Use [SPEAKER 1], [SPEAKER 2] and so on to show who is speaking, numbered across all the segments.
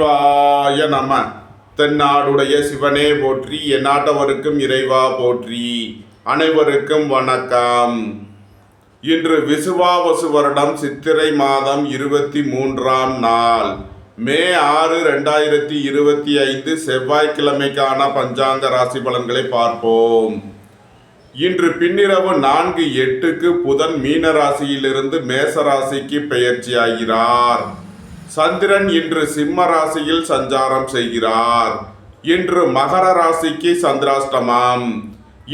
[SPEAKER 1] சிவாய நம. தென்னாடுடைய சிவனே போற்றி, எந்நாட்டவருக்கும் இறைவா போற்றி. அனைவருக்கும் வணக்கம். இன்று விசுவாவசு வருடம் சித்திரை மாதம் 23ஆம் நாள், மே 6, 2025 செவ்வாய்க்கிழமைக்கான பஞ்சாங்க ராசி பலன்களை பார்ப்போம். இன்று பின்னிரவு 4:08 புதன் மீன ராசியிலிருந்து மேச ராசிக்கு பெயர்ச்சியாகிறார். சந்திரன் இன்று சிம்ம ராசியில் சஞ்சாரம் செய்கிறார். இன்று மகர ராசிக்கு சந்திராஷ்டமம்.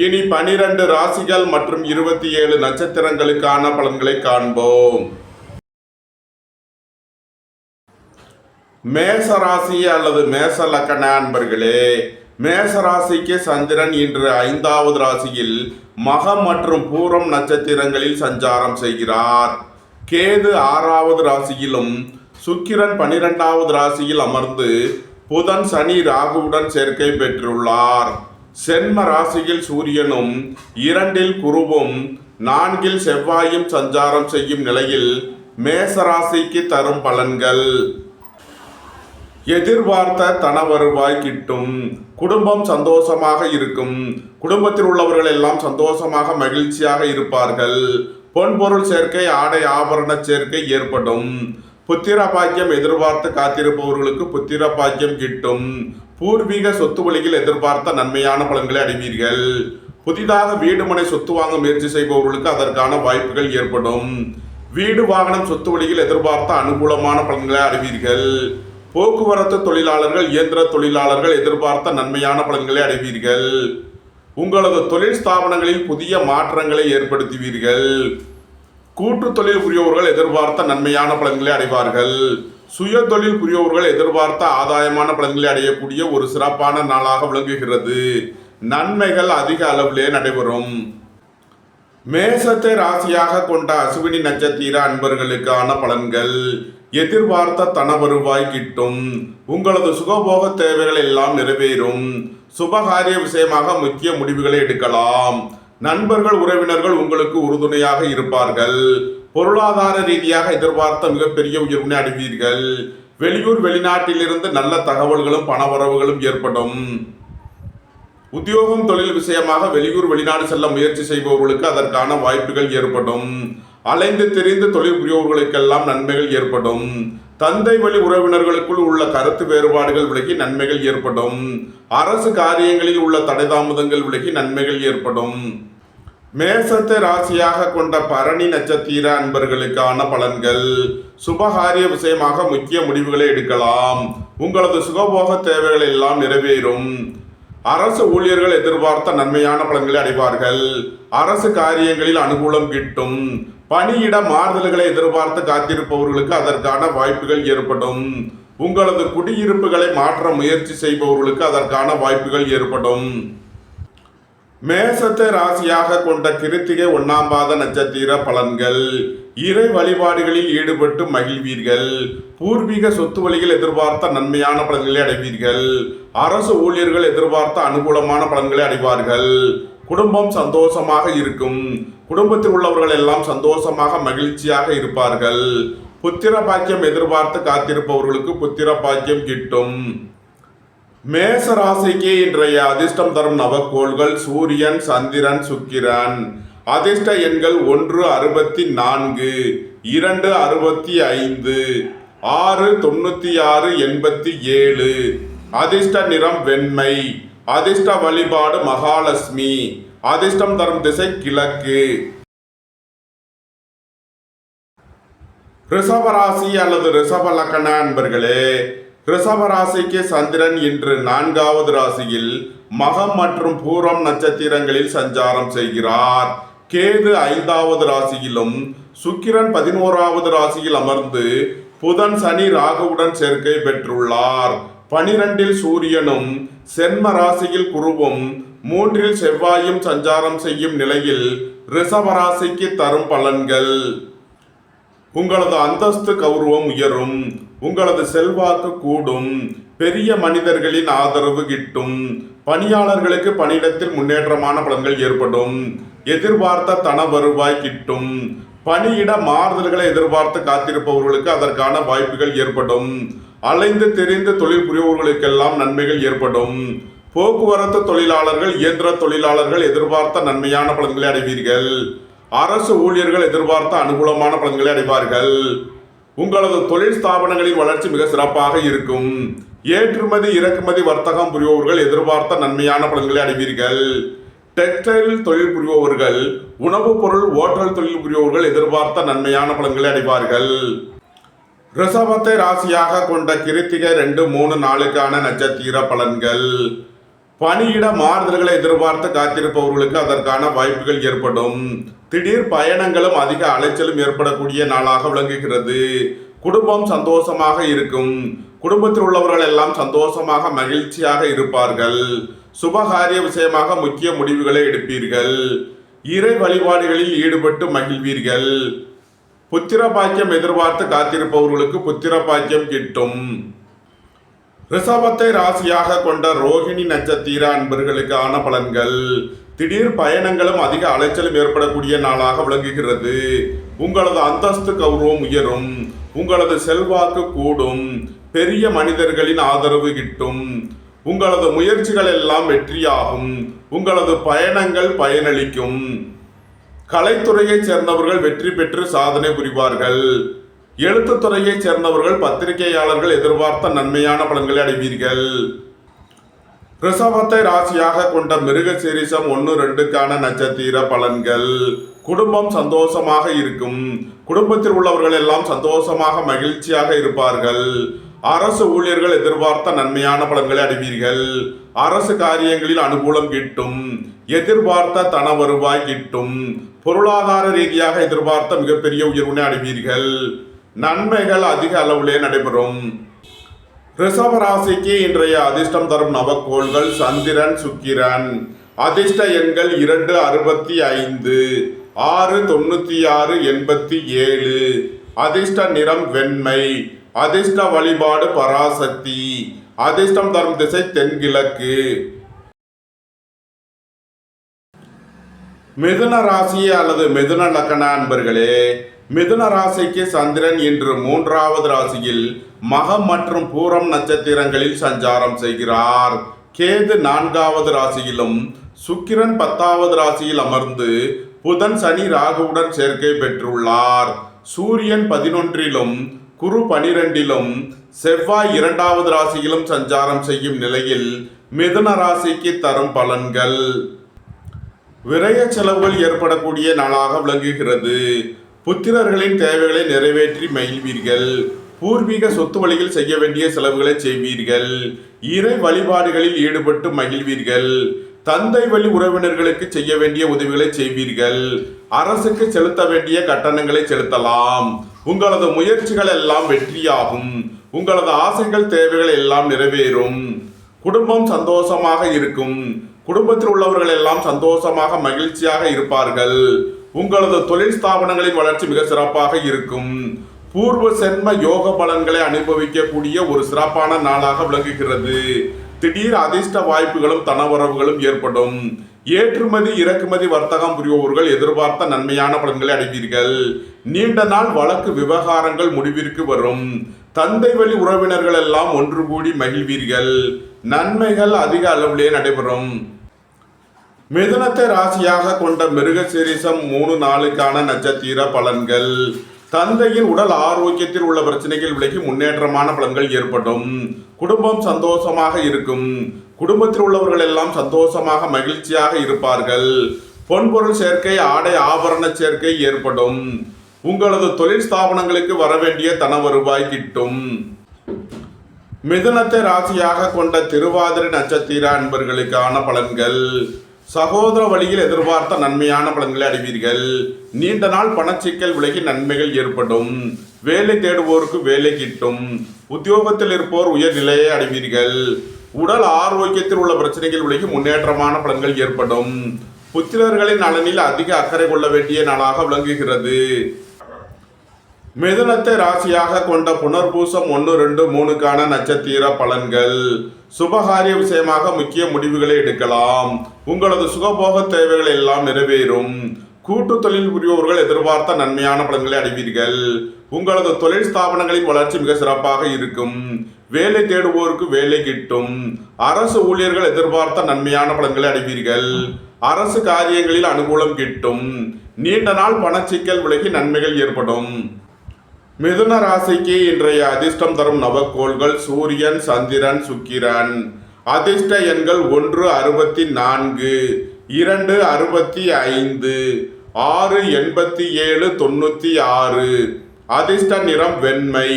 [SPEAKER 1] இனி 12 ராசிகள் மற்றும் 27 நட்சத்திரங்களுக்கான பலன்களை காண்போம். மேச ராசி அல்லது மேச லக்கண அன்பர்களே, மேச ராசிக்கு சந்திரன் இன்று 5வது ராசியில் மகம் மற்றும் பூரம் நட்சத்திரங்களில் சஞ்சாரம் செய்கிறார். கேது 6வது ராசியிலும் சுக்கிரன் 12வது ராசியில் அமர்ந்து புதன் சனி ராகுவுடன் சேர்க்கை பெற்றுள்ளார். சென்ம ராசியில் சூரியனும் 2ல் குருவும் 4ல் செவ்வாயும் சஞ்சாரம் செய்யும் நிலையில் மேச ராசிக்கு தரும் பலன்கள்: எதிர்பார்த்த தன வருவாய் கிட்டும். குடும்பம் சந்தோஷமாக இருக்கும். குடும்பத்தில் உள்ளவர்கள் எல்லாம் சந்தோஷமாக மகிழ்ச்சியாக இருப்பார்கள். பொன்பொருள் சேர்க்கை, ஆடை ஆபரண சேர்க்கை ஏற்படும். புத்திர பாக்கியம் எதிர்பார்த்து காத்திருப்பவர்களுக்கு புத்திர பாக்கியம் கிட்டும். பூர்வீக சொத்து வழியில் எதிர்பார்த்த நன்மையான பலன்களை அடைவீர்கள். புதிதாக வீடு மனை சொத்து வாங்க முயற்சி செய்பவர்களுக்கு அதற்கான வாய்ப்புகள் ஏற்படும். வீடு வாகனம் சொத்து வழியில் எதிர்பார்த்த அனுகூலமான பலன்களை அடைவீர்கள். போக்குவரத்து தொழிலாளர்கள், இயந்திர தொழிலாளர்கள் எதிர்பார்த்த நன்மையான பலன்களை அடைவீர்கள். உங்களது தொழில் ஸ்தாபனங்களில் புதிய மாற்றங்களை ஏற்படுத்துவீர்கள். கூட்டு தொழில் புரியவர்கள் எதிர்பார்த்த நன்மையான பலன்களை அடைவார்கள். சுய தொழில் புரியவர்கள் எதிர்பார்த்த ஆதாயமான பலன்களை அடையக்கூடிய ஒரு சிறப்பான நாளாக விளங்குகிறது. நன்மைகள் அதிக அளவிலே நடைபெறும். மேசத்தை ராசியாக கொண்ட அசுவினி நட்சத்திர அன்பர்களுக்கான பலன்கள்: எதிர்பார்த்த தன வருவாய் கிட்டும். உங்களது சுகபோக தேவைகள் எல்லாம் நிறைவேறும். சுபகாரிய விஷயமாக முக்கிய முடிவுகளை எடுக்கலாம். நண்பர்கள், உறவினர்கள் உங்களுக்கு உறுதுணையாக இருப்பார்கள். பொருளாதார ரீதியாக எதிர்பார்த்த மிகப்பெரிய உயர்வினை அடைவீர்கள். வெளியூர் வெளிநாட்டிலிருந்து நல்ல தகவல்களும் பணவரவுகளும் ஏற்படும். உத்தியோகம் தொழில் விஷயமாக வெளியூர் வெளிநாடு செல்ல முயற்சி செய்பவர்களுக்கு அதற்கான வாய்ப்புகள் ஏற்படும். அலைந்து திரிந்து தொழில் புரியவர்களுக்கெல்லாம் நன்மைகள் ஏற்படும். தந்தை வழி உறவினர்களுக்குள் உள்ள கருத்து வேறுபாடுகள் விலகி நன்மைகள் ஏற்படும். அரசு காரியங்களில் உள்ள தடைதாமதங்கள் விலகி நன்மைகள் ஏற்படும். மேசத்தை ராசியாக கொண்ட பரணி நட்சத்திர அன்பர்களுக்கான பலன்கள்: சுபகாரிய விஷயமாக முக்கிய முடிவுகளை எடுக்கலாம். உங்களது சுகபோக தேவைகள் எல்லாம் நிறைவேறும். அரசு ஊழியர்கள் எதிர்பார்த்த நன்மையான பலன்களை அடைவார்கள். அரசு காரியங்களில் அனுகூலம் கிட்டும். பணியிட மாறுதல்களை எதிர்பார்த்து காத்திருப்பவர்களுக்கு அதற்கான வாய்ப்புகள் ஏற்படும். உங்களது குடியிருப்புகளை மாற்ற முயற்சி செய்பவர்களுக்கு அதற்கான வாய்ப்புகள் ஏற்படும். மேசத்தை ராசியாக கொண்ட கிருத்திகை 1ஆம் பாத நட்சத்திர பலன்கள்: இறை வழிபாடுகளில் ஈடுபட்டு மகிழ்வீர்கள். பூர்வீக சொத்து வழியில் எதிர்பார்த்த நன்மையான பலன்களை அடைவீர்கள். அரசு ஊழியர்கள் எதிர்பார்த்த அனுகூலமான பலன்களை அடைவார்கள். குடும்பம் சந்தோஷமாக இருக்கும். குடும்பத்தில் உள்ளவர்கள் எல்லாம் சந்தோஷமாக மகிழ்ச்சியாக இருப்பார்கள். புத்திர பாக்கியம் எதிர்பார்த்து காத்திருப்பவர்களுக்கு புத்திர பாக்கியம் கிட்டும். மேச ராசிக்கு இன்றைய அதிர்ஷ்டம் தரும் நவக்கோள்கள்: சூரியன், சந்திரன், சுக்கிரன். அதிர்ஷ்ட எண்கள் 1 64, 2 65, 6 96, 87. அதிர்ஷ்ட நிறம் வெண்மை. அதிர்ஷ்ட வழிபாடு மகாலட்சுமி. அதிர்ஷ்டம் தரும் திசை கிழக்கு. ரிஷபராசி அல்லது ரிஷப லக்கண அன்பர்களே, ரிஷபராசிக்கு சந்திரன் இன்று 4வது ராசியில் மகம் மற்றும் பூரம் நட்சத்திரங்களில் சஞ்சாரம் செய்கிறார். கேது 5வது ராசியிலும் சுக்கிரன் 11வது ராசியில் அமர்ந்து புதன் சனி ராகுவுடன் சேர்க்கை பெற்றுள்ளார். 12ல் சூரியனும் சென்ம ராசியில் குருவும் 3ல் செவ்வாயும் சஞ்சாரம் செய்யும் நிலையில் ரிஷபராசிக்கு தரும் பலன்கள்: உங்களது அந்தஸ்து கௌரவம் உயரும். உங்களது செல்வாக்கு கூடும். பெரிய மனிதர்களின் ஆதரவு கிட்டும். பணியாளர்களுக்கு பணியிடத்தில் முன்னேற்றமான பலன்கள் ஏற்படும். எதிர்பார்த்த தன வருவாய் கிட்டும். பணியிட மாறுதல்களை எதிர்பார்த்து காத்திருப்பவர்களுக்கு அதற்கான வாய்ப்புகள் ஏற்படும். அலைந்து தெரிந்து தொழில் புரிபவர்களுக்கெல்லாம் நன்மைகள் ஏற்படும். போக்குவரத்து தொழிலாளர்கள், இயந்திர தொழிலாளர்கள் எதிர்பார்த்த நன்மையான பலன்களை அடைவீர்கள். அரசு ஊழியர்கள் எதிர்பார்த்த அனுகூலமான பலன்களை அடைவார்கள். உங்களது தொழில் ஸ்தாபனங்களின் வளர்ச்சி மிக சிறப்பாக இருக்கும். ஏற்றுமதி இறக்குமதி வர்த்தகம் புரிபவர்கள் எதிர்பார்த்த நன்மையான பலன்களை அடைவீர்கள். டெக்ஸ்டைல் தொழில் புரிபவர்கள், உணவுப் பொருள் ஓட்டல் தொழில் புரிபவர்கள் எதிர்பார்த்த நன்மையான பலன்களை அடைவார்கள். ரிஷபத்தை ராசியாக கொண்ட கிருத்திகை 2, 3, 4 நட்சத்திர பலன்கள். பணியிட மாறுதல்களை எதிர்பார்த்து காத்திருப்பவர்களுக்கு அதற்கான வாய்ப்புகள் ஏற்படும். திடீர் பயணங்களும் அதிக அலைச்சலும் ஏற்படக்கூடிய நாளாக விளங்குகிறது. குடும்பம் சந்தோஷமாக இருக்கும். குடும்பத்தில் உள்ளவர்கள் எல்லாம் சந்தோஷமாக மகிழ்ச்சியாக இருப்பார்கள். சுபகாரிய விஷயமாக முக்கிய முடிவுகளை எடுப்பீர்கள். இறை வழிபாடுகளில் ஈடுபட்டு மகிழ்வீர்கள். புத்திர பாக்கியம் எதிர்பார்த்து காத்திருப்பவர்களுக்கு புத்திர பாக்கியம் கிட்டும். ரிஷபத்தை ராசியாக கொண்ட ரோகிணி நட்சத்திர அன்பர்களுக்கான பலன்கள். திடீர் பயணங்களும் அதிக அலைச்சலும் ஏற்படக்கூடிய நாளாக விளங்குகிறது. உங்களது அந்தஸ்து கௌரவம் உயரும். உங்களது செல்வாக்கு கூடும். பெரிய மனிதர்களின் ஆதரவு கிட்டும். உங்களது முயற்சிகள் எல்லாம் வெற்றியாகும். உங்களது பயணங்கள் பயனளிக்கும். கலைத்துறையைச் சேர்ந்தவர்கள் வெற்றி பெற்று சாதனை புரிவார்கள். எழுத்துத்துறையைச் சேர்ந்தவர்கள், பத்திரிகையாளர்கள் எதிர்பார்த்த நன்மையான பலன்களை அடைவீர்கள். ரிஷபத்தை ராசியாக கொண்ட மிருகசீரிஷம் 1, 2 நட்சத்திர பலன்கள். குடும்பம் சந்தோஷமாக இருக்கும். குடும்பத்தில் உள்ளவர்கள் எல்லாம் சந்தோஷமாக மகிழ்ச்சியாக இருப்பார்கள். அரசு ஊழியர்கள் எதிர்பார்த்த நன்மையான பலன்களை அடைவீர்கள். அரசு காரியங்களில் அனுகூலம் கிட்டும். எதிர்பார்த்த தன வருவாய் கிட்டும். பொருளாதார ரீதியாக எதிர்பார்த்த மிகப்பெரிய உயர்வினை அடைவீர்கள். நன்மைகள் அதிக அளவிலே நடைபெறும். ரிஷப ராசிக்கு இன்றைய அதிர்ஷ்டம் தரும் நவக்கோள்கள் சந்திரன், சுக்கிரன். அதிர்ஷ்ட எண்கள் 2, 65, 6, 96, 87. அதிர்ஷ்ட நிறம் வெண்மை. அதிர்ஷ்ட வழிபாடு பராசக்தி. அதிர்ஷ்டம் தரும் திசை தென்கிழக்கு. மிதுன ராசி அல்லது மிதுன லக்ன அன்பர்களே, மிதுன ராசிக்கு சந்திரன் இன்று 3வது ராசியில் மகம் மற்றும் பூரம் நட்சத்திரங்களில் சஞ்சாரம் செய்கிறார். கேது 4வது ராசியிலும் சுக்கிரன் 10வது ராசியில் அமர்ந்து புதன் சனி ராகுவுடன் சேர்க்கை பெற்றுள்ளார். சூரியன் 11லும் குரு 12லும் செவ்வாய் 2வது ராசியிலும் சஞ்சாரம் செய்யும் நிலையில் மிதுன ராசிக்கு தரும் பலன்கள். விரய செலவுகள் ஏற்படக்கூடிய நாளாக விளங்குகிறது. புத்திரர்களின் தேவைகளை நிறைவேற்றி மகிழ்வீர்கள். பூர்வீக சொத்து வழியில் செய்ய வேண்டிய செலவுகளை செய்வீர்கள். இறை வழிபாடுகளில் ஈடுபட்டு மகிழ்வீர்கள். தந்தை வழி உறவினர்களுக்கு செய்ய வேண்டிய உதவிகளை செய்வீர்கள். அரசுக்கு செலுத்த வேண்டிய கட்டணங்களை செலுத்தலாம். உங்களது முயற்சிகள் எல்லாம் வெற்றியாகும். உங்களது ஆசைகள் தேவைகள் எல்லாம் நிறைவேறும். குடும்பம் சந்தோஷமாக இருக்கும். குடும்பத்தில் உள்ளவர்கள் எல்லாம் சந்தோஷமாக மகிழ்ச்சியாக இருப்பார்கள். உங்களது தொழில் ஸ்தாபனங்களின் வளர்ச்சி மிக சிறப்பாக இருக்கும். பூர்வ சென்ம யோக பலன்களை அனுபவிக்கக்கூடிய ஒரு சிறப்பான நாளாக விளங்குகிறது. திடீர் அதிர்ஷ்ட வாய்ப்புகளும் தனவரவுகளும் ஏற்படும். ஏற்றுமதி இறக்குமதி வர்த்தகம் புரிபவர்கள் எதிர்பார்த்த நன்மையான பலன்களை அடைவீர்கள். நீண்ட நாள் வழக்கு விவகாரங்கள் முடிவிற்கு வரும். தந்தை வழி உறவினர்கள் எல்லாம் ஒன்று கூடி மகிழ்வீர்கள். நன்மைகள் அதிக அளவிலே நடைபெறும். மிதுனத்தை ராசியாக கொண்ட மிருகசீரிஷம் 3, 4 நட்சத்திர பலன்கள். தந்தையின் உடல் ஆரோக்கியத்தில் உள்ள பிரச்சனைகள் விலகி முன்னேற்றமான பலன்கள் ஏற்படும். குடும்பம் சந்தோஷமாக இருக்கும். குடும்பத்தில் உள்ளவர்கள் எல்லாம் சந்தோஷமாக மகிழ்ச்சியாக இருப்பார்கள். பொன்பொருள் சேர்க்கை, ஆடை ஆபரண சேர்க்கை ஏற்படும். உங்களது தொழில் ஸ்தாபனங்களுக்கு வரவேண்டிய தன வருவாய் கிட்டும். மிதுனத்தை ராசியாக கொண்ட திருவாதிரை நட்சத்திர அன்பர்களுக்கான பலன்கள். சகோதர வழியில் எதிர்பார்த்த நன்மையான பலன்களை அடைவீர்கள். நீண்ட நாள் பணச்சிக்கல் விலகி நன்மைகள் ஏற்படும். வேலை தேடுவோருக்கு வேலை கிட்டும். உத்தியோகத்தில் இருப்போர் உயர்நிலையை அடைவீர்கள். உடல் ஆரோக்கியத்தில் உள்ள பிரச்சனைகள் விலகி முன்னேற்றமான பலன்கள் ஏற்படும். புத்திரர்களின் நலனில் அதிக அக்கறை கொள்ள வேண்டிய நாளாக விளங்குகிறது. மிதுனத்தை ராசியாக கொண்ட புனர்பூசம் 1, 2, 3 நட்சத்திர பலன்கள். சுபகாரிய விஷயமாக முக்கிய முடிவுகளை எடுக்கலாம். உங்களது சுகபோக தேவைகள் எல்லாம் நிறைவேறும். கூட்டு தொழில் புரிபவர்கள் எதிர்பார்த்த நன்மையான பலன்களை அடைவீர்கள். உங்களது தொழில் ஸ்தாபனங்களின் வளர்ச்சி மிக சிறப்பாக இருக்கும். வேலை தேடுவோருக்கு வேலை கிட்டும். அரசு ஊழியர்கள் எதிர்பார்த்த நன்மையான பலன்களை அடைவீர்கள். அரசு காரியங்களில் அனுகூலம் கிட்டும். நீண்ட நாள் பணச்சிக்கல் விலகி நன்மைகள் ஏற்படும். மிதுன ராசிக்கு இன்றைய அதிர்ஷ்டம் தரும் நவக்கோள்கள் சூரியன், சந்திரன், சுக்கிரன். அதிர்ஷ்ட எண்கள் 1 64, 2 65, 6 87 96. அதிர்ஷ்ட நிறம் வெண்மை.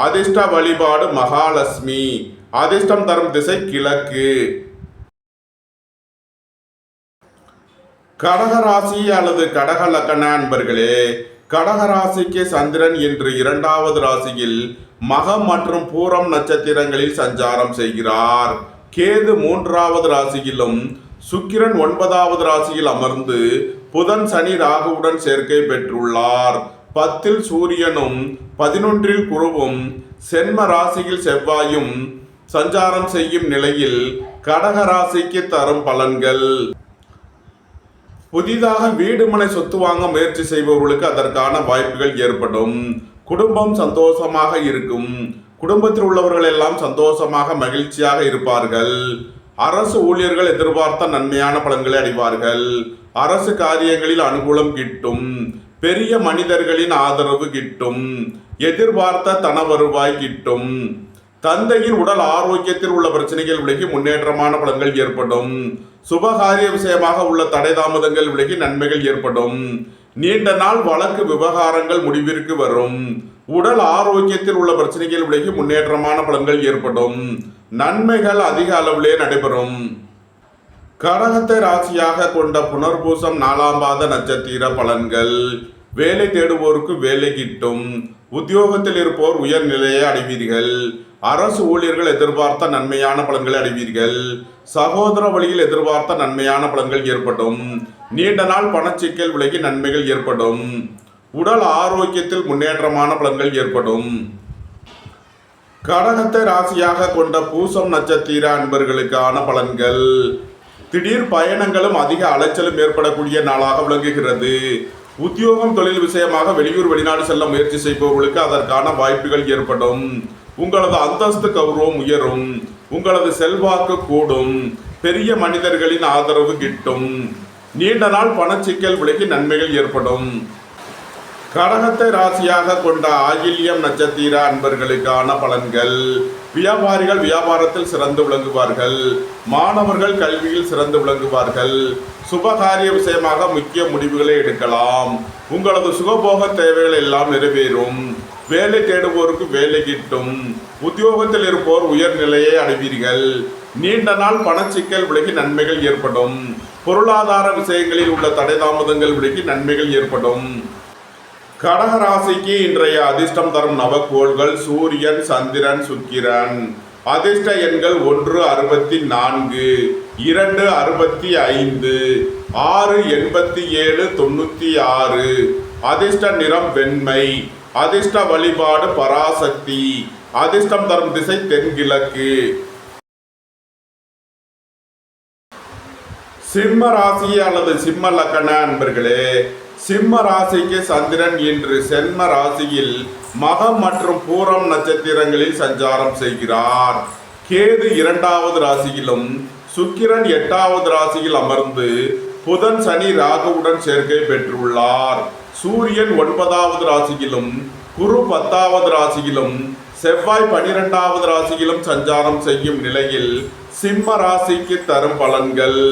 [SPEAKER 1] அதிர்ஷ்ட வழிபாடு மகாலட்சுமி. அதிர்ஷ்டம் தரும் திசை கிழக்கு. கடகராசி அல்லது கடக லக்ன அன்பர்களே, கடகராசிக்கு சந்திரன் இன்று 2வது ராசியில் மகம் மற்றும் பூரம் நட்சத்திரங்களில் சஞ்சாரம் செய்கிறார். கேது 3வது ராசியிலும் சுக்கிரன் 9வது ராசியில் அமர்ந்து புதன் சனி ராகுவுடன் சேர்க்கை பெற்றுள்ளார். 10ல் சூரியனும் 11ல் குருவும் சென்ம ராசியில் செவ்வாயும் சஞ்சாரம் செய்யும் நிலையில் கடக ராசிக்கு தரும் பலன்கள். புதிதாக வீடு மனை சொத்து வாங்க முயற்சி செய்பவர்களுக்கு அதற்கான வாய்ப்புகள் ஏற்படும். குடும்பம் சந்தோஷமாக இருக்கும். குடும்பத்தில் உள்ளவர்கள் எல்லாம் சந்தோஷமாக மகிழ்ச்சியாக இருப்பார்கள். அரசு ஊழியர்கள் எதிர்பார்த்த நன்மையான பலன்களை அடைவார்கள். அரசு காரியங்களில் அனுகூலம் கிட்டும். பெரிய மனிதர்களின் ஆதரவு கிட்டும். எதிர்பார்த்த தன வருவாய் கிட்டும். தந்தையின் உடல் ஆரோக்கியத்தில் உள்ள பிரச்சனைகள் விலகி முன்னேற்றமான பலன்கள் ஏற்படும். சுபகாரிய விஷயமாக உள்ள தடை தாமதங்கள் விலகி நன்மைகள் ஏற்படும். நீண்ட நாள் வழக்கு விவகாரங்கள் முடிவிற்கு வரும். உடல் ஆரோக்கியத்தில் உள்ள பிரச்சனைகள் விலகி முன்னேற்றமான பலன்கள் ஏற்படும். நன்மைகள் அதிக அளவிலே நடைபெறும். கடகத்தை ராசியாக கொண்ட புனர்பூசம் 4ஆம் பாத நட்சத்திர பலன்கள். வேலை தேடுவோருக்கு வேலை கிட்டும். உத்தியோகத்தில் இருப்போர் உயர்நிலையை அடைவீர்கள். அரசு ஊழியர்கள் எதிர்பார்த்த நன்மையான பலன்களை அடைவீர்கள். சகோதர வழியில் எதிர்பார்த்த நன்மையான பலன்கள் ஏற்படும். நீண்ட நாள் பணச்சிக்கல் விலகி நன்மைகள் ஏற்படும். உடல் ஆரோக்கியத்தில் முன்னேற்றமான பலன்கள் ஏற்படும். கடகத்தை ராசியாக கொண்ட பூசம் நட்சத்திர அன்பர்களுக்கான பலன்கள். திடீர் பயணங்களும் அதிக அலைச்சலும் ஏற்படக்கூடிய நாளாக விளங்குகிறது. உத்தியோகம் தொழில் விஷயமாக வெளியூர் வெளிநாடு செல்ல முயற்சி செய்பவர்களுக்கு அதற்கான வாய்ப்புகள் ஏற்படும். உங்களது அந்தஸ்து கௌரவம் உயரும். உங்களது செல்வாக்கு கூடும். பெரிய மனிதர்களின் ஆதரவு கிட்டும். நீண்ட நாள் பணச்சிக்கல் விலகி நன்மைகள் ஏற்படும். கடகத்தை ராசியாக கொண்ட ஆயில்யம் நட்சத்திர அன்பர்களுக்கான பலன்கள். வியாபாரிகள் வியாபாரத்தில் சிறந்து விளங்குவார்கள். மாணவர்கள் கல்வியில் சிறந்து விளங்குவார்கள். சுபகாரிய விஷயமாக முக்கிய முடிவுகளை எடுக்கலாம். உங்களது சுகபோக தேவைகள் எல்லாம் நிறைவேறும். வேலை தேடுவோருக்கு வேலை கிட்டும். உத்தியோகத்தில் இருப்போர் உயர்நிலையை அடைவீர்கள். நீண்ட நாள் பணச்சிக்கல் விலகி நன்மைகள் ஏற்படும். பொருளாதார விஷயங்களில் உள்ள தடை தாமதங்கள் விலகி நன்மைகள் ஏற்படும். கடகராசிக்கு இன்றைய அதிர்ஷ்டம் தரும் நவக்கோள்கள் சூரியன், சந்திரன், சுக்கிரன். அதிர்ஷ்ட எண்கள் 1 64, 2 65, 6 87 96. அதிர்ஷ்ட நிறம் வெண்மை. அதிர்ஷ்ட வழிபாடு பராசக்தி. அதிர்ஷ்டம் தரும் திசை தென்கிழக்கு. சிம்ம ராசி அல்லது சிம்ம லக்ன அன்பர்களே, சிம்ம ராசிக்கு சந்திரன் இன்று சென்ம ராசியில் மகம் மற்றும் பூரம் நட்சத்திரங்களில் சஞ்சாரம் செய்கிறார். கேது 2வது ராசியிலும் சுக்கிரன் 8வது ராசியில் அமர்ந்து புதன் சனி ராகுவுடன் சேர்க்கை பெற்றுள்ளார். சூரியன் 9வது ராசியிலும் குரு 10வது ராசியிலும் செவ்வாய் 12வது ராசியிலும் சஞ்சாரம் செய்யும் நிலையில் சிம்ம ராசிக்கு தரும் பலன்கள்.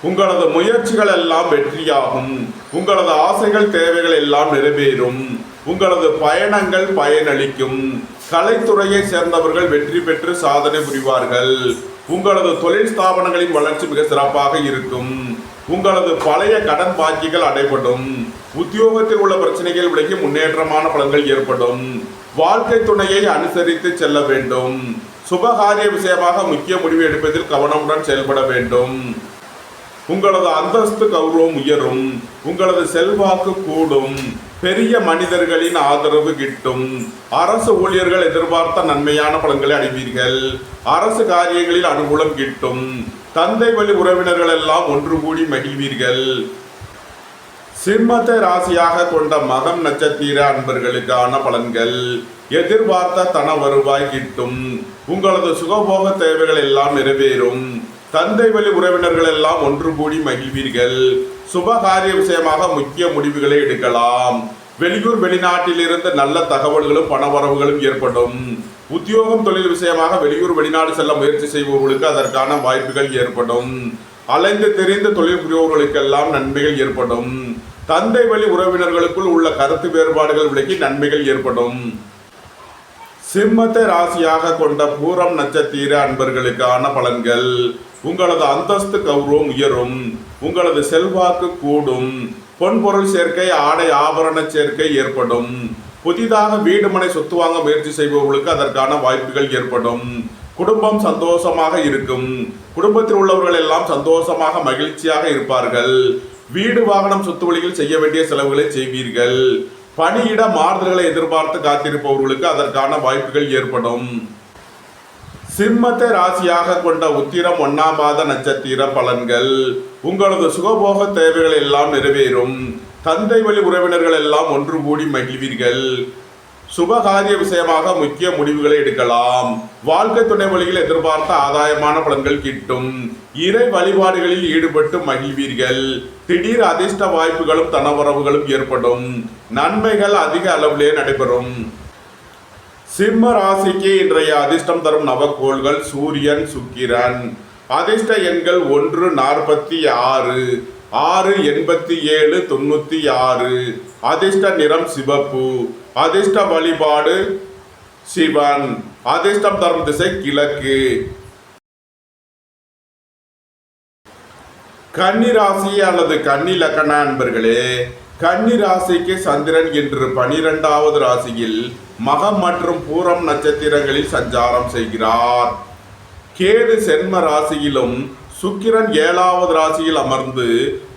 [SPEAKER 1] உங்களது முயற்சிகள் எல்லாம் வெற்றியாகும். உங்களது ஆசைகள் தேவைகள் எல்லாம் நிறைவேறும். உங்களது பயணங்கள் பயனளிக்கும். கலைத்துறையை சேர்ந்தவர்கள் வெற்றி பெற்று சாதனை புரிவார்கள். உங்களது தொழில் ஸ்தாபனங்களின் வளர்ச்சி மிக சிறப்பாக இருக்கும். உங்களது பழைய கடன் பாக்கிகள் அடைபடும். உத்தியோகத்தில் உள்ள பிரச்சனைகள் விலகி முன்னேற்றமான பலன்கள் ஏற்படும். வாழ்க்கை துணையை அனுசரித்து செல்ல வேண்டும். சுபகாரிய விஷயமாக முக்கிய முடிவு எடுப்பதில் கவனமுடன் செயல்பட வேண்டும். உங்களது அந்தஸ்து கௌரவம் உயரும். உங்களது செல்வாக்கு கூடும். பெரிய மனிதர்களின் ஆதரவு கிட்டும். அரசு ஊழியர்கள் எதிர்பார்த்த நன்மையான பலன்களை அடைவீர்கள். அரசு காரியங்களில் அனுகூலம் கிட்டும். தந்தை வழி உறவினர்கள் எல்லாம் ஒன்று கூடி மகிழ்வீர்கள். சிம்மத்தை ராசியாக கொண்ட மகம் நட்சத்திர அன்பர்களுக்கான பலன்கள். எதிர்பார்த்த தன வருவாய் கிட்டும். உங்களது சுகபோக தேவைகள் எல்லாம் நிறைவேறும். தந்தை வழி உறவினர்கள் எல்லாம் ஒன்று கூடி மகிழ்வீர்கள். சுபகாரிய விஷயமாக முக்கிய முடிவுகளை எடுக்கலாம். வெளியூர் வெளிநாட்டிலிருந்து நல்ல தகவல்களும் பணவரவுகளும் ஏற்படும். உத்தியோகம் தொழில் விஷயமாக வெளியூர் வெளிநாடு செல்ல முயற்சி செய்பவர்களுக்கு அதற்கான வாய்ப்புகள் ஏற்படும். அலைந்து தெரிந்து தொழில் புரிபவர்களுக்கெல்லாம் நன்மைகள் ஏற்படும். தந்தை வழி உறவினர்களுக்குள் உள்ள கருத்து வேறுபாடுகள் விலகி நன்மைகள் ஏற்படும். சிம்மத்தை ராசியாக கொண்ட பூரம் நட்சத்திர அன்பர்களுக்கான பலன்கள். உங்களது அந்தஸ்து கௌரவம் உயரும். உங்களது செல்வாக்கு கூடும். பொன்பொருள் சேர்க்கை ஆடை ஆபரண சேர்க்கை ஏற்படும். புதிதாக வீடு மனை சொத்து வாங்க முயற்சி செய்பவர்களுக்கு அதற்கான வாய்ப்புகள் ஏற்படும். குடும்பம் சந்தோஷமாக இருக்கும். குடும்பத்தில் உள்ளவர்கள் எல்லாம் சந்தோஷமாக மகிழ்ச்சியாக இருப்பார்கள். வீடு வாகனம் சொத்து வழியில் செய்ய வேண்டிய செலவுகளை செய்வீர்கள். பணியிட மாறுதல்களை எதிர்பார்த்து காத்திருப்பவர்களுக்கு அதற்கான வாய்ப்புகள் ஏற்படும். சிம்மத்தை ராசியாக கொண்ட உத்திரம் 1ஆம் பாத நட்சத்திர பலன்கள். உங்களது சுகபோக தேவைகள் எல்லாம் நிறைவேறும். தந்தை வழி உறவினர்கள் எல்லாம் ஒன்று கூடி மகிழ்வீர்கள். சுபகாரிய விஷயமாக முக்கிய முடிவுகளை எடுக்கலாம். வாழ்க்கை துணை வழியில் எதிர்பார்த்த ஆதாயமான பலன்கள் கிட்டும். இறை வழிபாடுகளில் ஈடுபட்டு மகிழ்வீர்கள். திடீர் அதிர்ஷ்ட வாய்ப்புகளும் தனவரவுகளும் ஏற்படும். நன்மைகள் அதிக அளவிலே நடைபெறும். சிம்ம ராசிக்கு இன்றைய அதிர்ஷ்டம் தரும் நவக்கோள்கள் சூரியன் சுக்கிரன். அதிர்ஷ்ட எண்கள் 1 46 6 87 96. அதிர்ஷ்ட நிறம் சிவப்பு. அதிர்ஷ்ட வழிபாடு சிவன். அதிர்ஷ்டம் தரும் திசை கிழக்கு. கன்னி ராசி அல்லது கன்னி லக்ன அன்பர்களே, கன்னி ராசிக்கு சந்திரன் இன்று 12வது ராசியில் மகம் மற்றும் பூரம் நட்சத்திரங்களில் சஞ்சாரம் செய்கிறார். கேது சென்ம ராசியிலும் சுக்கிரன் 7வது ராசியில் அமர்ந்து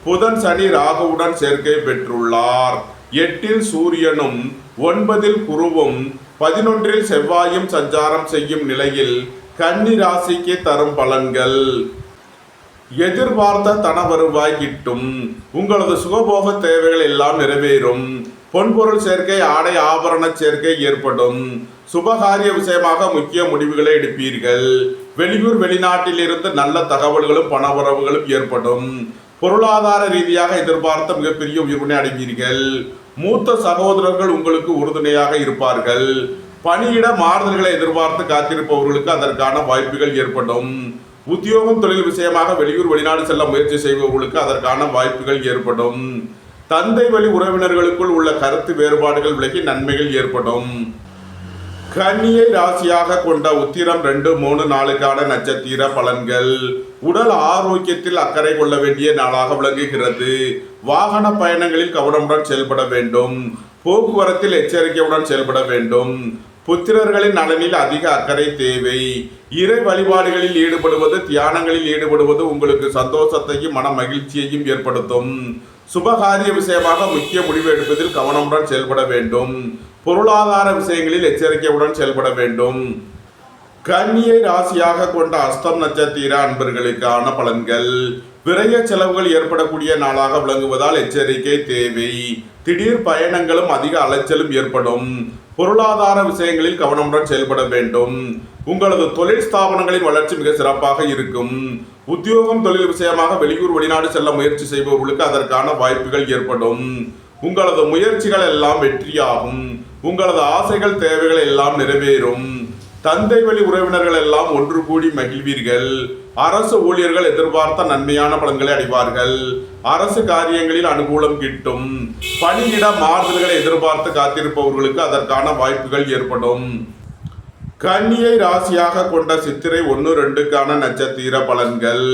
[SPEAKER 1] புதன் சனி ராகுவுடன் சேர்க்கை பெற்றுள்ளார். 8இல் சூரியனும் 9இல் குருவும் 11இல் செவ்வாயும் சஞ்சாரம் செய்யும் நிலையில் கன்னி ராசிக்கு தரும் பலன்கள். எதிர்பார்த்த தன வருவாய் கிட்டும். உங்களது சுகபோக தேவைகள் எல்லாம் நிறைவேறும். பொன்பொருள் சேர்க்கை ஆடை ஆபரண சேர்க்கை ஏற்படும். சுபகாரிய விஷயமாக முக்கிய முடிவுகளை எடுப்பீர்கள். வெளியூர் வெளிநாட்டில் இருந்து நல்ல தகவல்களும் பணவரவுகளும் ஏற்படும். பொருளாதார ரீதியாக எதிர்பார்த்த மிகப்பெரிய உயர்வினை அடைவீர்கள். மூத்த சகோதரர்கள் உங்களுக்கு உறுதுணையாக இருப்பார்கள். பணியிட மாறுதல்களை எதிர்பார்த்து காத்திருப்பவர்களுக்கு அதற்கான வாய்ப்புகள் ஏற்படும். உத்தியோகம் தொழில் விஷயமாக வெளியூர் வெளிநாடு செல்ல முயற்சி செய்பவர்களுக்கு அதற்கான வாய்ப்புகள் ஏற்படும். தந்தை வழி உறவினர்களுக்குள் உள்ள கருத்து வேறுபாடுகள் விலகி நன்மைகள் ஏற்படும். கன்னியை ராசியாக கொண்ட உத்திரம் 2, 3, 4 நட்சத்திர பலன்கள். உடல் ஆரோக்கியத்தில் அக்கறை கொள்ள வேண்டிய நாளாக விளங்குகிறது. வாகன பயணங்களில் கவனமுடன் செயல்பட வேண்டும். போக்குவரத்தில் எச்சரிக்கையுடன் செயல்பட வேண்டும். புத்திரர்களின் நலனில் அதிக அக்கறை தேவை. இறை வழிபாடுகளில் ஈடுபடுவது தியானங்களில் ஈடுபடுவது உங்களுக்கு சந்தோஷத்தையும் மன மகிழ்ச்சியையும் ஏற்படுத்தும். சுபகாரிய விஷயமாக முக்கிய முடிவு எடுப்பதில் கவனமுடன் செயல்பட வேண்டும். பொருளாதார விஷயங்களில் எச்சரிக்கையுடன் செயல்பட வேண்டும். கன்னியை ராசியாக கொண்ட அஸ்தம் நட்சத்திர அன்பர்களுக்கான பலன்கள். விரைய செலவுகள் ஏற்படக்கூடிய நாளாக விளங்குவதால் எச்சரிக்கை தேவை. திடீர் பயணங்களும் அதிக அலைச்சலும் ஏற்படும். பொருளாதார விஷயங்களில் கவனமுடன் செயல்பட வேண்டும். உங்களது தொழில் ஸ்தாபனங்களின் வளர்ச்சி மிக சிறப்பாக இருக்கும். உத்தியோகம் தொழில் விஷயமாக வெளியூர் வெளிநாடு செல்ல முயற்சி செய்பவர்களுக்கு அதற்கான வாய்ப்புகள் ஏற்படும். உங்களது முயற்சிகள் எல்லாம் வெற்றியாகும். உங்களது ஆசைகள் தேவைகள் எல்லாம் நிறைவேறும். தந்தை வழி உறவினர்கள் எல்லாம் ஒன்று கூடி மகிழ்வீர்கள். அரசு ஊழியர்கள் எதிர்பார்த்த நன்மையான பலன்களை அடைவார்கள். அரசு காரியங்களில் அனுகூலம் கிட்டும். பணியிட மாறுதல்களை எதிர்பார்த்து காத்திருப்பவர்களுக்கு அதற்கான வாய்ப்புகள் ஏற்படும். கன்னியை ராசியாக கொண்ட சித்திரை 1, 2 நட்சத்திர பலன்கள்.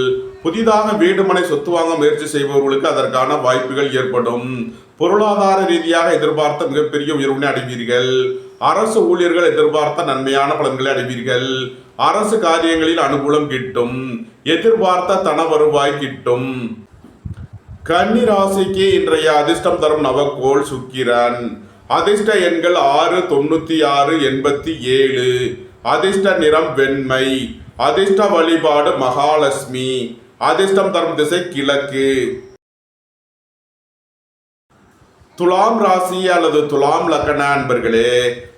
[SPEAKER 1] புதிதாக வீடு மனை சொத்து வாங்க முயற்சி செய்பவர்களுக்கு அதற்கான வாய்ப்புகள் ஏற்படும். பொருளாதார ரீதியாக எதிர்பார்த்த மிகப்பெரிய உயர்வினை அடைவீர்கள். அரசு ஊழியர்கள் எதிர்பார்த்த நன்மையான பலன்களை அடைவீர்கள். அரசு காரியங்களில் அனுகூலம் கிட்டும். எதிர்பார்த்த தன வருவாய் கிட்டும். கன்னி ராசிக்கு இன்றைய அதிர்ஷ்டம் தரும் நவக்கோள் சுக்கிரன். அதிர்ஷ்ட எண்கள் 6, 96, 87. அதிர்ஷ்ட நிறம் வெண்மை. அதிர்ஷ்ட வழிபாடு மகாலட்சுமி. அதிர்ஷ்டம் தரும் திசை கிழக்கு. துலாம் ராசி அல்லது துலாம் லக்ன அன்பர்களே,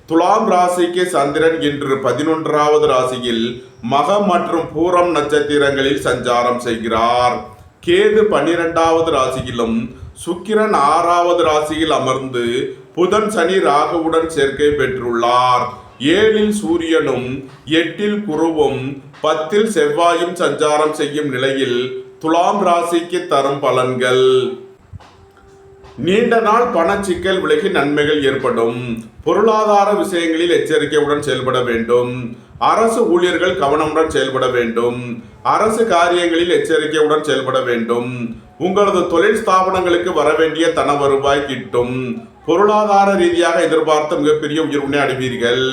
[SPEAKER 1] துலாம் ராசிக்கு சந்திரன் இன்று 11வது ராசியில் மகம் மற்றும் பூரம் நட்சத்திரங்களில் சஞ்சாரம் செய்கிறார். கேது 12வது ராசியிலும் சுக்கிரன் 6வது ராசியில் அமர்ந்து புதன் சனி ராகுவுடன் சேர்க்கை பெற்றுள்ளார். 7ல் சூரியனும் 8ல் குருவும் 10ல் செவ்வாயும் சஞ்சாரம் செய்யும் நிலையில் துலாம் ராசிக்கு தரும் பலன்கள்: நீண்ட நாள் பணச்சிக்கல் விலகி நன்மைகள் ஏற்படும். பொருளாதார விஷயங்களில் எச்சரிக்கையுடன் செயல்பட வேண்டும். அரசு ஊழியர்கள் கவனமுடன் செயல்பட வேண்டும். அரசு காரியங்களில் எச்சரிக்கையுடன் செயல்பட வேண்டும். உங்களது தொழில் ஸ்தாபனங்களுக்கு வரவேண்டிய தன வருவாய் கிட்டும். பொருளாதார ரீதியாக எதிர்பார்த்த மிகப்பெரிய உயர்வினை அடைவீர்கள்.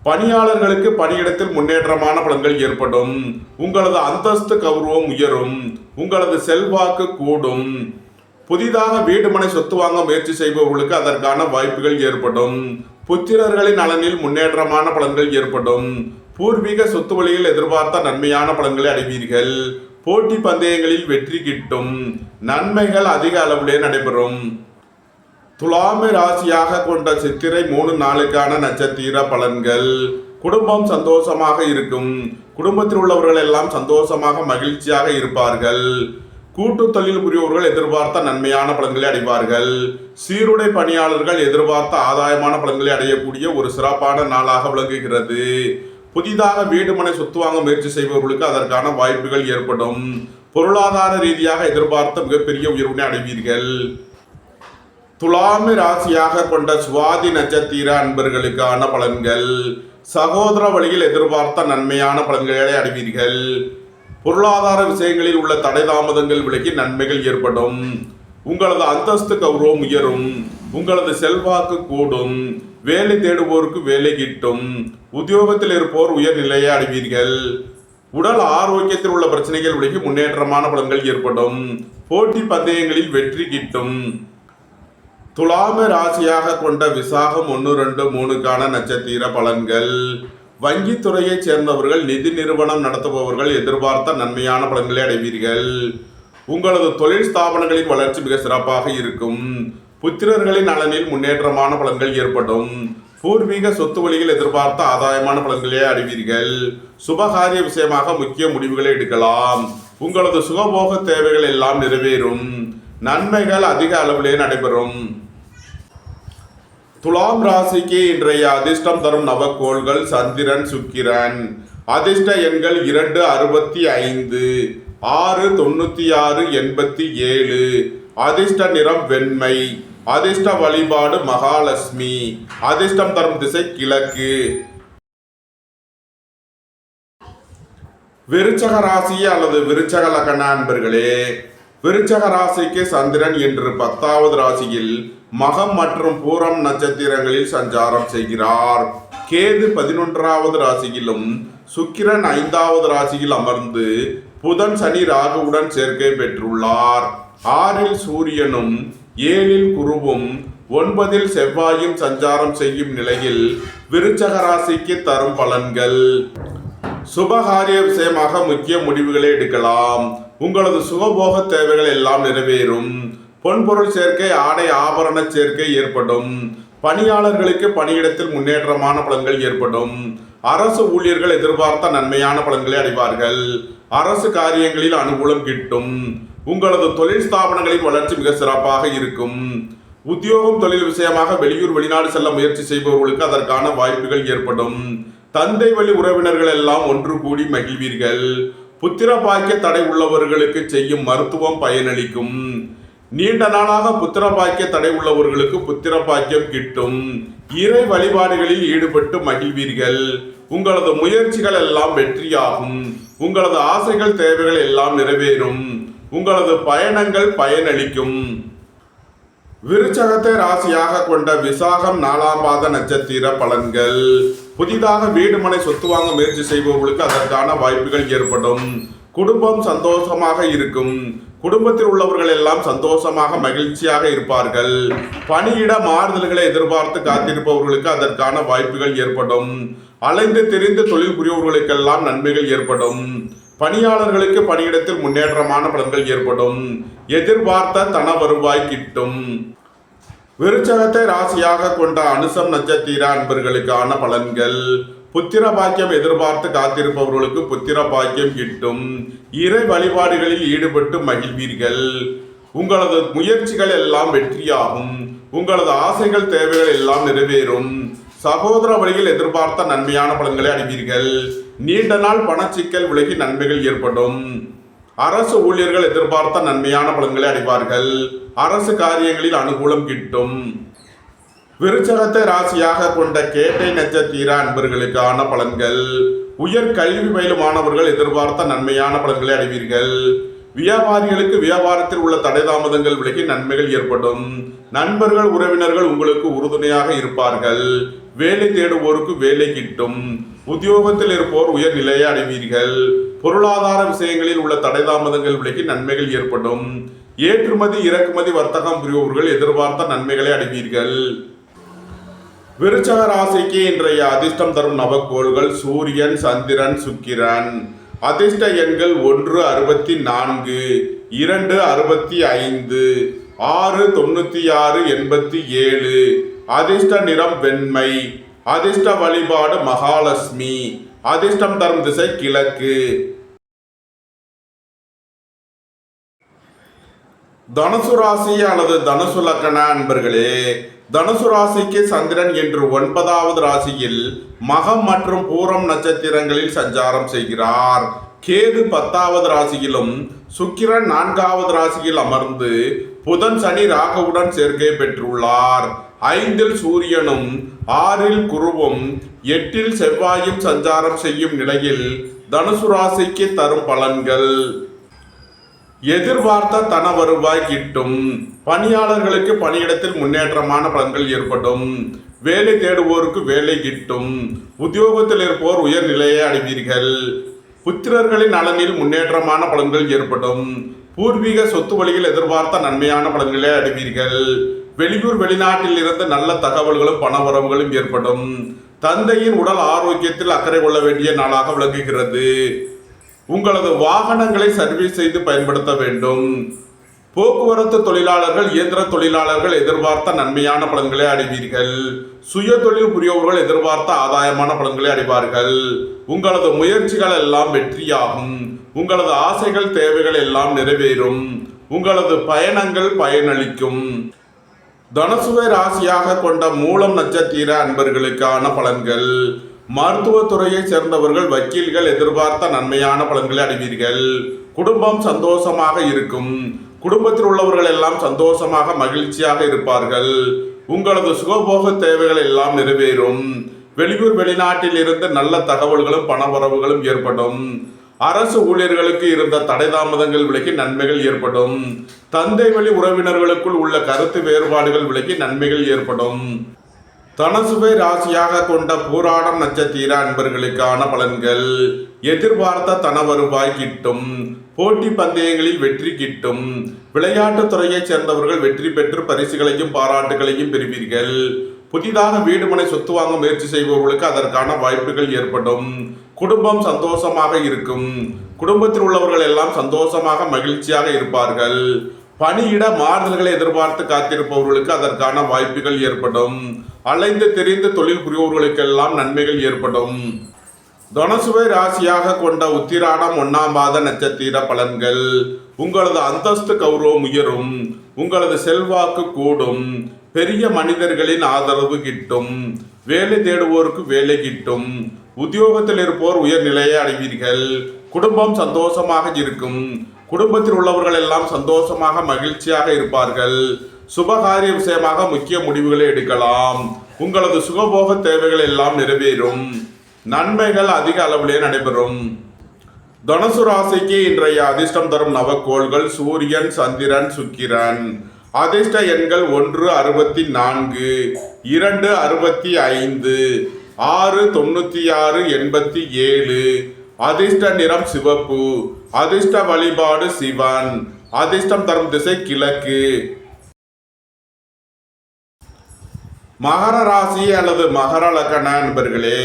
[SPEAKER 1] பணியாளர்களுக்கு பணியிடத்தில் முன்னேற்றமான பலன்கள் ஏற்படும். உங்களது அந்தஸ்து கௌரவம் உயரும். உங்களது செல்வாக்கு கூடும். புதிதாக வீடு மனை சொத்து வாங்க முயற்சி செய்பவர்களுக்கு அதற்கான வாய்ப்புகள் ஏற்படும். புத்திரர்களின் நலனில் முன்னேற்றமான பலன்கள் ஏற்படும். பூர்வீக சொத்து வழியில் எதிர்பார்த்த நன்மையான பலன்களை அடைவீர்கள். போட்டி பந்தயங்களில் வெற்றி கிட்டும். நன்மைகள் அதிக அளவிலே நடைபெறும். துலாமை ராசியாக கொண்ட சித்திரை 3 நாளுக்கான நட்சத்திர பலன்கள்: குடும்பம் சந்தோஷமாக இருக்கும். குடும்பத்தில் உள்ளவர்கள் எல்லாம் சந்தோஷமாக மகிழ்ச்சியாக இருப்பார்கள். கூட்டு தொழில் புரிபவர்கள் எதிர்பார்த்த நன்மையான பலன்களை அடைவார்கள். சீருடை பணியாளர்கள் எதிர்பார்த்த ஆதாயமான பலன்களை அடையக்கூடிய ஒரு சிறப்பான நாளாக விளங்குகிறது. புதிதாக வீடு மனை சொத்து வாங்க முயற்சி செய்பவர்களுக்கு அதற்கான வாய்ப்புகள் ஏற்படும். பொருளாதார ரீதியாக எதிர்பார்த்த மிகப்பெரிய உயர்வினை அடைவீர்கள். துலாமை ராசியாக கொண்ட சுவாதி நட்சத்திர அன்பர்களுக்கான பலன்கள்: சகோதர வழியில் எதிர்பார்த்த நன்மையான பலன்களை அடைவீர்கள். பொருளாதார விஷயங்களில் உள்ள தடை தாமதங்கள் விலகி நன்மைகள் ஏற்படும். உங்களது அந்தஸ்து கௌரவம் உயரும். உங்களது செல்வாக்கு கூடும். வேலை தேடுவோருக்கு வேலை கிட்டும். உத்தியோகத்தில் இருப்போர் உயர்நிலையை அடைவீர்கள். உடல் ஆரோக்கியத்தில் உள்ள பிரச்சனைகள் விலகி முன்னேற்றமான பலன்கள் ஏற்படும். போட்டி பந்தயங்களில் வெற்றி கிட்டும். துலாம ராசியாக கொண்ட விசாகம் 1, 2, 3க்கான நட்சத்திர பலன்கள்: வங்கித்துறையைச் சேர்ந்தவர்கள், நிதி நிறுவனம் நடத்துபவர்கள் எதிர்பார்த்த நன்மையான பலன்களை அடைவீர்கள். உங்களது தொழில் ஸ்தாபனங்களின் வளர்ச்சி மிக சிறப்பாக இருக்கும். புத்திரர்களின் நலனில் முன்னேற்றமான பலன்கள் ஏற்படும். பூர்வீக சொத்து வழியில் எதிர்பார்த்த ஆதாயமான பலன்களை அடைவீர்கள். சுபகாரிய விஷயமாக முக்கிய முடிவுகளை எடுக்கலாம். உங்களது சுகபோக தேவைகள் எல்லாம் நிறைவேறும். நன்மைகள் அதிக அளவிலே நடைபெறும். துலாம் ராசிக்கு இன்றைய அதிர்ஷ்டம் தரும் நவக்கோள்கள்: சந்திரன், சுக்கிரன். அதிர்ஷ்ட எண்கள் 2, 65, 6, 96, 87. அதிர்ஷ்ட நிறம் வெண்மை. அதிர்ஷ்ட வழிபாடு மகாலட்சுமி. அதிர்ஷ்டம் தரும் திசை கிழக்கு. விருச்சக ராசி அல்லது விருச்சக லக்ன அன்பர்களே, விருச்சக ராசிக்கு சந்திரன் இன்று 10வது ராசியில் மகம் மற்றும் பூரம் நட்சத்திரங்களில் சஞ்சாரம் செய்கிறார். கேது 11வது ராசியிலும் சுக்கிரன் 5வது ராசியில் அமர்ந்து புதன் சனி ராகுவுடன் சேர்க்கை பெற்றுள்ளார். 6ல் சூரியனும் 7ல் குருவும் 9ல் செவ்வாயும் சஞ்சாரம் செய்யும் நிலையில் விருச்சக ராசிக்கு தரும் பலன்கள்: சுபகாரிய விஷயமாக முக்கிய முடிவுகளை எடுக்கலாம். உங்களது சுகபோக தேவைகள் எல்லாம் நிறைவேறும். பொன்பொருள் சேர்க்கை, ஆடை ஆபரண சேர்க்கை ஏற்படும். பணியாளர்களுக்கு பணியிடத்தில் முன்னேற்றமான பலன்கள் ஏற்படும். அரசு ஊழியர்கள் எதிர்பார்த்த நன்மையான பலன்களை அடைவார்கள். அரசு காரியங்களில் அனுகூலம் கிட்டும். உங்களது தொழில் ஸ்தாபனங்களின் வளர்ச்சி மிக சிறப்பாக இருக்கும். உத்தியோகம் தொழில் விஷயமாக வெளியூர் வெளிநாடு செல்ல முயற்சி செய்பவர்களுக்கு அதற்கான வாய்ப்புகள் ஏற்படும். தந்தை வழி உறவினர்கள் எல்லாம் ஒன்று கூடி மகிழ்வீர்கள். புத்திர பாக்கிய தடை உள்ளவர்களுக்கு செய்யும் மருத்துவம் பயனளிக்கும். நீண்ட நாளாக புத்திர பாக்கிய தடை உள்ளவர்களுக்கு புத்திர பாக்கியம் கிட்டும். இறை வழிபாடுகளில் ஈடுபட்டு மகிழ்வீர்கள். உங்களது முயற்சிகள் எல்லாம் வெற்றியாகும். உங்களது ஆசைகள் தேவைகள் எல்லாம் நிறைவேறும். உங்களது பயணங்கள் பயனளிக்கும். விருச்சகத்தை ராசியாக கொண்ட விசாகம் 4ஆம் பாத நட்சத்திர பலன்கள்: புதிதாக வீடு மனை சொத்து வாங்க முயற்சி செய்பவர்களுக்கு அதற்கான வாய்ப்புகள் ஏற்படும். குடும்பம் சந்தோஷமாக இருக்கும். குடும்பத்தில் உள்ளவர்கள் எல்லாம் சந்தோஷமாக மகிழ்ச்சியாக இருப்பார்கள். பணியிட மாறுதல்களை எதிர்பார்த்து காத்திருப்பவர்களுக்கு அதற்கான வாய்ப்புகள் ஏற்படும். அலைந்து திரிந்து தொழில் புரியவர்களுக்கெல்லாம் நன்மைகள் ஏற்படும். பணியாளர்களுக்கு பணியிடத்தில் முன்னேற்றமான பலன்கள் ஏற்படும். எதிர்பார்த்த தன வருவாய் கிட்டும். விருச்சகத்தை ராசியாக கொண்ட அனுசம் நட்சத்திர அன்பர்களுக்கான பலன்கள். புத்திர பாக்கியம் எதிர்பார்த்து காத்திருப்பவர்களுக்கு புத்திர பாக்கியம் கிட்டும். இறை வழிபாடுகளில் ஈடுபட்டு மகிழ்வீர்கள். உங்களது முயற்சிகள் எல்லாம் வெற்றியாகும். உங்களது ஆசைகள் தேவைகள் எல்லாம் நிறைவேறும். சகோதர வழியில் எதிர்பார்த்த நன்மையான பலன்களை அடைவீர்கள். நீண்ட நாள் பணச்சிக்கல் விலகி நன்மைகள் ஏற்படும். அரசு ஊழியர்கள் எதிர்பார்த்த நன்மையான பலன்களை அடைவார்கள். அரசு காரியங்களில் அனுகூலம் கிட்டும். விருச்சகத்தை ராசியாக கொண்ட கேட்டை நட்சத்திர அன்பர்களுக்கான பலன்கள். உயர் கல்வி பயிலும் மாணவர்கள் எதிர்பார்த்த நன்மையான பலன்களை அடைவீர்கள். வியாபாரிகளுக்கு வியாபாரத்தில் உள்ள தடை தாமதங்கள் விலகி நன்மைகள் ஏற்படும். நண்பர்கள் உறவினர்கள் உங்களுக்கு உறுதுணையாக இருப்பார்கள். வேலை தேடுவோருக்கு வேலை கிட்டும். உத்தியோகத்தில் இருப்போர் உயர் நிலையை அடைவீர்கள். பொருளாதார விஷயங்களில் உள்ள தடை தாமதங்கள் விலகி நன்மைகள் ஏற்படும். ஏற்றுமதி இறக்குமதி வர்த்தகம் புரிபவர்கள் எதிர்பார்த்த நன்மைகளை அடைவீர்கள். விருச்சக ராசிக்கு இன்றைய அதிர்ஷ்டம் தரும் நவக்கோள்கள் சூரியன், சந்திரன், சுக்கிரன். அதிர்ஷ்ட எண்கள் 1 64, 2 65, 6 96, 87. அதிர்ஷ்ட நிறம் வெண்மை. அதிர்ஷ்ட வழிபாடு மகாலட்சுமி. அதிர்ஷ்டம் தரும் திசை கிழக்கு. தனுசு ராசி அல்லது தனுசு லக்கண அன்பர்களே, தனுசு ராசிக்கு சந்திரன் என்று 9வது ராசியில் மகம் மற்றும் பூரம் நட்சத்திரங்களில் சஞ்சாரம் செய்கிறார். கேது 10வது ராசியிலும் சுக்கிரன் 4வது ராசியில் அமர்ந்து புதன் சனி ராகுவுடன் சேர்க்கை பெற்றுள்ளார். 5ல் சூரியனும் 6ல் குருவும் 8ல் செவ்வாயும் சஞ்சாரம் செய்யும் நிலையில் தனுசு ராசிக்கு தரும் பலன்கள். எதிர்பார்த்த தன வருவாய் கிட்டும். பணியாளர்களுக்கு பணியிடத்தில் முன்னேற்றமான பலன்கள் ஏற்படும். வேலை தேடுவோருக்கு வேலை கிட்டும். உத்தியோகத்தில் இருப்போர் உயர் நிலையை அடைவீர்கள். புத்திரர்களின் நலனில் முன்னேற்றமான பலன்கள் ஏற்படும். பூர்வீக சொத்து வழியில் எதிர்பார்த்த நன்மையான பலன்களை அடைவீர்கள். வெளியூர் வெளிநாட்டில் இருந்து நல்ல தகவல்களும் பணவரவுகளும் ஏற்படும். தந்தையின் உடல் ஆரோக்கியத்தில் அக்கறை கொள்ள வேண்டிய நாளாக விளங்குகிறது. உங்களது வாகனங்களை சர்வீஸ் செய்து பயன்படுத்த வேண்டும். போக்குவரத்து தொழிலாளர்கள், இயந்திர தொழிலாளர்கள் எதிர்பார்த்த நன்மையான பலன்களை அடைவீர்கள். சுய தொழில் புரியவர்கள் எதிர்பார்த்த ஆதாயமான பலன்களை அடைவார்கள். உங்களது முயற்சிகள் எல்லாம் வெற்றியாகும். உங்களது ஆசைகள் தேவைகள் எல்லாம் நிறைவேறும். உங்களது பயணங்கள் பயனளிக்கும். தனுசுவை ராசியாக கொண்ட மூலம் நட்சத்திர அன்பர்களுக்கான பலன்கள். மருத்துவத்துறையை சேர்ந்தவர்கள், வக்கீல்கள் எதிர்பார்த்த நன்மையான பலன்களை அடைவீர்கள். குடும்பம் சந்தோஷமாக இருக்கும். குடும்பத்தில் உள்ளவர்கள் எல்லாம் சந்தோஷமாக மகிழ்ச்சியாக இருப்பார்கள். உங்களது சுகபோக தேவைகள் எல்லாம் நிறைவேறும். வெளியூர் வெளிநாட்டில் இருந்து நல்ல தகவல்களும் பணவரவுகளும் ஏற்படும். அரசு ஊழியர்களுக்கு இருந்த தடை தாமதங்கள் விலகி நன்மைகள் ஏற்படும். தந்தை வழி உறவினர்களுக்குள் உள்ள கருத்து வேறுபாடுகள் விலகி நன்மைகள் ஏற்படும். தனுசுவை ராசியாக கொண்ட பூராடம் நட்சத்திர அன்பர்களுக்கான பலன்கள். எதிர்பார்த்த தன வருவாய் கிட்டும். போட்டி பந்தயங்களில் வெற்றி கிட்டும். விளையாட்டுத் துறையைச் சேர்ந்தவர்கள் வெற்றி பெற்று பரிசுகளையும் பாராட்டுகளையும் பெறுவீர்கள். புதிதாக வீடு மனை சொத்து வாங்க முயற்சி செய்பவர்களுக்கு அதற்கான வாய்ப்புகள் ஏற்படும். குடும்பம் சந்தோஷமாக இருக்கும். குடும்பத்தில் உள்ளவர்கள் எல்லாம் சந்தோஷமாக மகிழ்ச்சியாக இருப்பார்கள். பணியிட மாறுதல்களை எதிர்பார்த்து காத்திருப்பவர்களுக்கு அதற்கான வாய்ப்புகள் ஏற்படும். அலைந்து தெரிந்து தொழில் புரிபவர்களுக்கெல்லாம் நன்மைகள் ஏற்படும். தனுசுவை ராசியாக கொண்ட உத்திராடம் 1ஆம் பாத நட்சத்திர பலன்கள். உங்களது அந்தஸ்து கௌரவம் உயரும். உங்களது செல்வாக்கு கூடும். பெரிய மனிதர்களின் ஆதரவு கிட்டும். வேலை தேடுவோருக்கு வேலை கிட்டும். உத்தியோகத்தில் இருப்போர் உயர் நிலையை அடைவீர்கள். குடும்பம் சந்தோஷமாக இருக்கும். குடும்பத்தில் உள்ளவர்கள் எல்லாம் சந்தோஷமாக மகிழ்ச்சியாக இருப்பார்கள். சுபகாரிய விஷயமாக முக்கிய முடிவுகளை எடுக்கலாம். உங்களது சுகபோக தேவைகள் எல்லாம் நிறைவேறும். நன்மைகள் அதிக அளவிலே நடைபெறும். தனுசு ராசிக்கு இன்றைய அதிர்ஷ்டம் தரும் நவக்கோள்கள் சூரியன், சந்திரன், சுக்கிரன். அதிர்ஷ்ட எண்கள் 1 64, 2 65, 6 96, 87. அதிர்ஷ்ட நிறம் சிவப்பு. அதிர்ஷ்ட வழிபாடு சிவன். அதிர்ஷ்டம் தரும் திசை கிழக்கு. மகர ராசி அல்லது மகர லக்ன நண்பர்களே,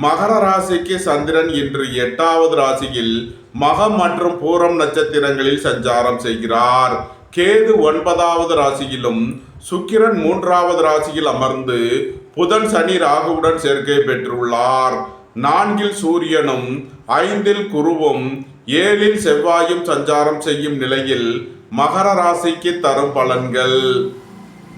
[SPEAKER 1] மகர ராசிக்கு சந்திரன் இன்று 8வது ராசியில் மகம் மற்றும் பூரம் நட்சத்திரங்களில் சஞ்சாரம் செய்கிறார். கேது 9வது ராசியிலும் சுக்கிரன் 3வது ராசியில் அமர்ந்து புதன் சனி ராகுவுடன் சேர்க்கை பெற்றுள்ளார். 4ல் சூரியனும் 5ல் குருவும் 7ல் செவ்வாயும் சஞ்சாரம் செய்யும் நிலையில் மகர ராசிக்கு தரும் பலன்கள்.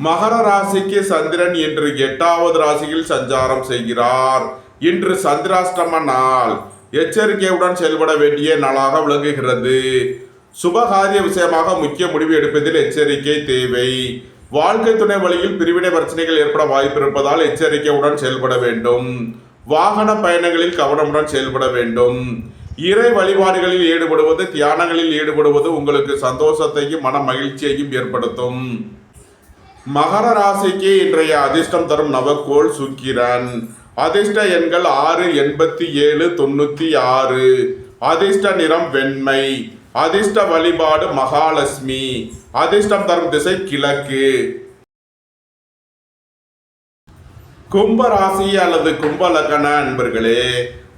[SPEAKER 1] மகர ராசிக்கு சந்திரன் இன்று 8வது ராசியில் சஞ்சாரம் செய்கிறார். இன்று சந்திராஷ்டம நாள். எச்சரிக்கையுடன் செயல்பட வேண்டிய நாளாக விளங்குகிறது. சுபகாரிய விஷயமாக முக்கிய முடிவு எடுப்பதில் எச்சரிக்கை தேவை. வாழ்க்கை துணை வழியில் பிரிவினை பிரச்சனைகள் ஏற்பட வாய்ப்பு இருப்பதால் எச்சரிக்கையுடன் செயல்பட வேண்டும். வாகன பயணங்களில் கவனமுடன் செயல்பட வேண்டும். இறை வழிபாடுகளில் ஈடுபடுவது, தியானங்களில் ஈடுபடுவது உங்களுக்கு சந்தோஷத்தையும் மன மகிழ்ச்சியையும் ஏற்படுத்தும். மகர ராசிக்கு இன்றைய அதிர்ஷ்டம் தரும் நவக்கோள் சுக்கிரன். அதிர்ஷ்ட எண்கள் 6, 87, 96. அதிர்ஷ்ட நிறம் வெண்மை. அதிர்ஷ்ட வழிபாடு மகாலட்சுமி. அதிர்ஷ்டம் தரும் திசை கிழக்கு. கும்ப ராசி அல்லது கும்ப லக்ன அன்பர்களே,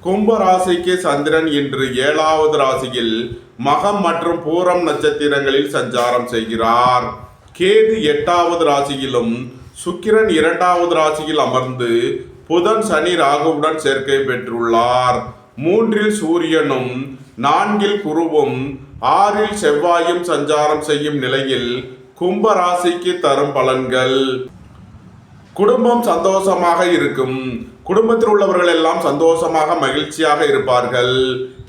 [SPEAKER 1] கும்ப ராசிக்கு சந்திரன் இன்று 7வது ராசியில் மகம் மற்றும் பூரம் நட்சத்திரங்களில் சஞ்சாரம் செய்கிறார். கேது 8வது ராசியிலும் சுக்கிரன் 2வது ராசியில் அமர்ந்து புதன் சனி ராகுவுடன் சேர்க்கை பெற்றுள்ளார். 3ல் சூரியனும் 4ல் குருவும் 6ல் செவ்வாயும் சஞ்சாரம் செய்யும் நிலையில் கும்ப ராசிக்கு தரும் பலன்கள். குடும்பம் சந்தோஷமாக இருக்கும். குடும்பத்தில் உள்ளவர்கள் எல்லாம் சந்தோஷமாக மகிழ்ச்சியாக இருப்பார்கள்.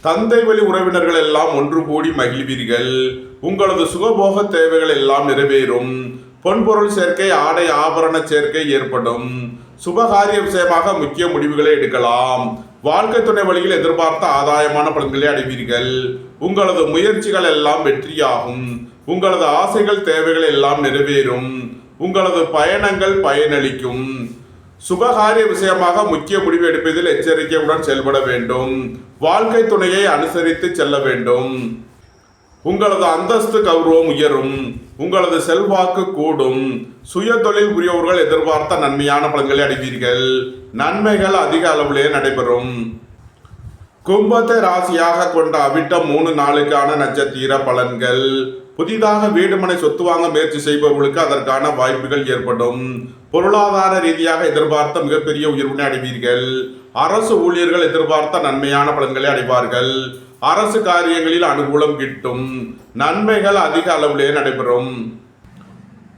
[SPEAKER 1] தந்தை வழி உறவினர்கள் எல்லாம் ஒன்று கூடி மகிழ்வீர்கள். உங்களது சுகபோக தேவைகள் எல்லாம் நிறைவேறும். பொன்பொருள் சேர்க்கை, ஆடை ஆபரண சேர்க்கை ஏற்படும். சுபகாரிய விஷயமாக முக்கிய முடிவுகளை எடுக்கலாம். வாழ்க்கை துணை வழியில் எதிர்பார்த்த ஆதாயமான பலன்களை அடைவீர்கள். உங்களது முயற்சிகள் எல்லாம் வெற்றியாகும். உங்களது ஆசைகள் தேவைகள் எல்லாம் நிறைவேறும். உங்களது பயணங்கள் பயனளிக்கும். சுபகாரிய விஷயமாக முக்கிய முடிவு எடுப்பதில் எச்சரிக்கையுடன் செயல்பட வேண்டும். வாழ்க்கை துணையை அனுசரித்து செல்ல வேண்டும். உங்களது அந்தஸ்து கௌரவம் உயரும். உங்களது செல்வாக்கு கூடும். சுய தொழில் புரியவர்கள் எதிர்பார்த்த நன்மையான பலன்களை அடைவீர்கள். நன்மைகள் அதிக அளவிலே நடைபெறும். கும்பத்தை ராசியாக கொண்ட அவிட்டம் 3 நாளுக்கான நட்சத்திர பலன்கள். புதிதாக வீடுமனை சொத்து வாங்க முயற்சி செய்பவர்களுக்கு அதற்கான வாய்ப்புகள் ஏற்படும். பொருளாதார ரீதியாக எதிர்பார்த்த மிகப்பெரிய உயர்வினை அடைவீர்கள். அரசு ஊழியர்கள் எதிர்பார்த்த நன்மையான பலன்களை அடைவார்கள். அரசு காரியங்களில் அனுகூலம் கிட்டும். நன்மைகள் அதிக அளவிலே நடைபெறும்.